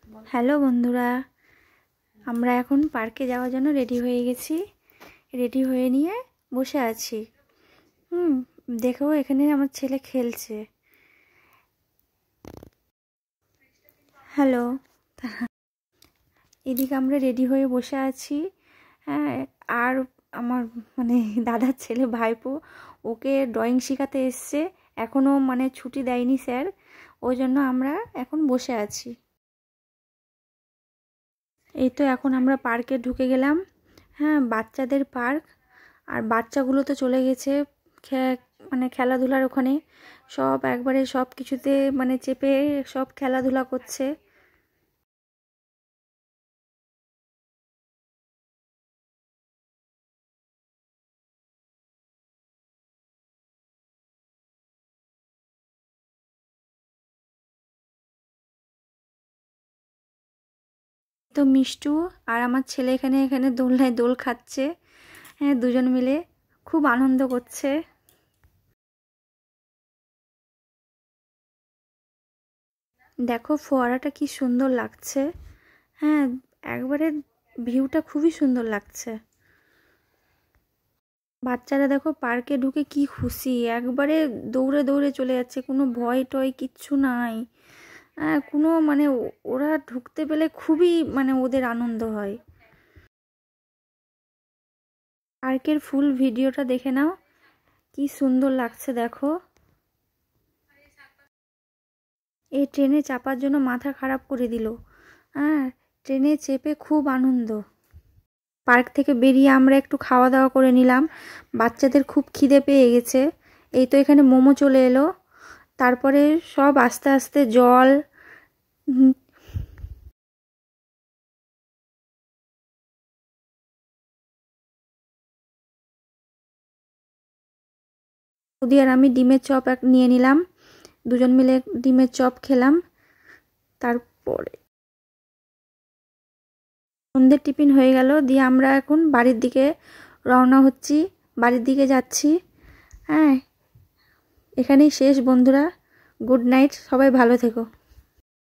Hello বন্ধুরা, আমরা এখন পার্কে যাওয়ার জন্য রেডি হয়ে গেছি। রেডি হয়ে নিয়ে বসে আছি। দেখো এখানে আমার ছেলে খেলছে। হ্যালো, এদিকে আমরা রেডি হয়ে বসে আছি। হ্যাঁ, আর আমার দাদার ছেলে ভাইপো ওকে ড্রয়িং শেখাতে এসছে। এখনও ছুটি দেয়নি স্যার, ওই জন্য আমরা এখন বসে আছি। এই তো এখন আমরা পার্কে ঢুকে গেলাম। হ্যাঁ, বাচ্চাদের পার্ক। আর বাচ্চাগুলো তো চলে গেছে খেলাধুলার ওখানে। সব একবারে সব কিছুতে চেপে সব খেলাধুলা করছে। তো মিষ্টু আর আমার ছেলে এখানে এখানে দোলনায় দোল খাচ্ছে। হ্যাঁ, দুজন মিলে খুব আনন্দ করছে। দেখো ফোয়ারাটা কি সুন্দর লাগছে। হ্যাঁ, একবারে ভিউটা খুবই সুন্দর লাগছে। বাচ্চারা দেখো পার্কে ঢুকে কি খুশি, একবারে দৌড়ে দৌড়ে চলে যাচ্ছে, কোনো ভয় টয় কিচ্ছু নাই। কোনো ওরা ঢুকতে পেলে খুবই ওদের আনন্দ হয়। পার্কের ফুল ভিডিওটা দেখে নাও, কি সুন্দর লাগছে দেখো। এই ট্রেনে চাপার জন্য মাথা খারাপ করে দিল। ট্রেনে চেপে খুব আনন্দ। পার্ক থেকে বেরিয়ে আমরা একটু খাওয়া দাওয়া করে নিলাম। বাচ্চাদের খুব খিদে পেয়ে গেছে। এই তো এখানে মোমো চলে এলো। তারপরে সব আস্তে আস্তে জল। বৌদি আর আমি ডিমের চপ নিয়ে নিলাম, দুজন মিলে ডিমের চপ খেলাম। তারপরে সন্ধ্যের টিফিন হয়ে গেল, দিয়ে আমরা এখন বাড়ির দিকে রওনা হচ্ছি, বাড়ির দিকে যাচ্ছি। হ্যাঁ, এখানেই শেষ বন্ধুরা। গুড নাইট, সবাই ভালো থেকো।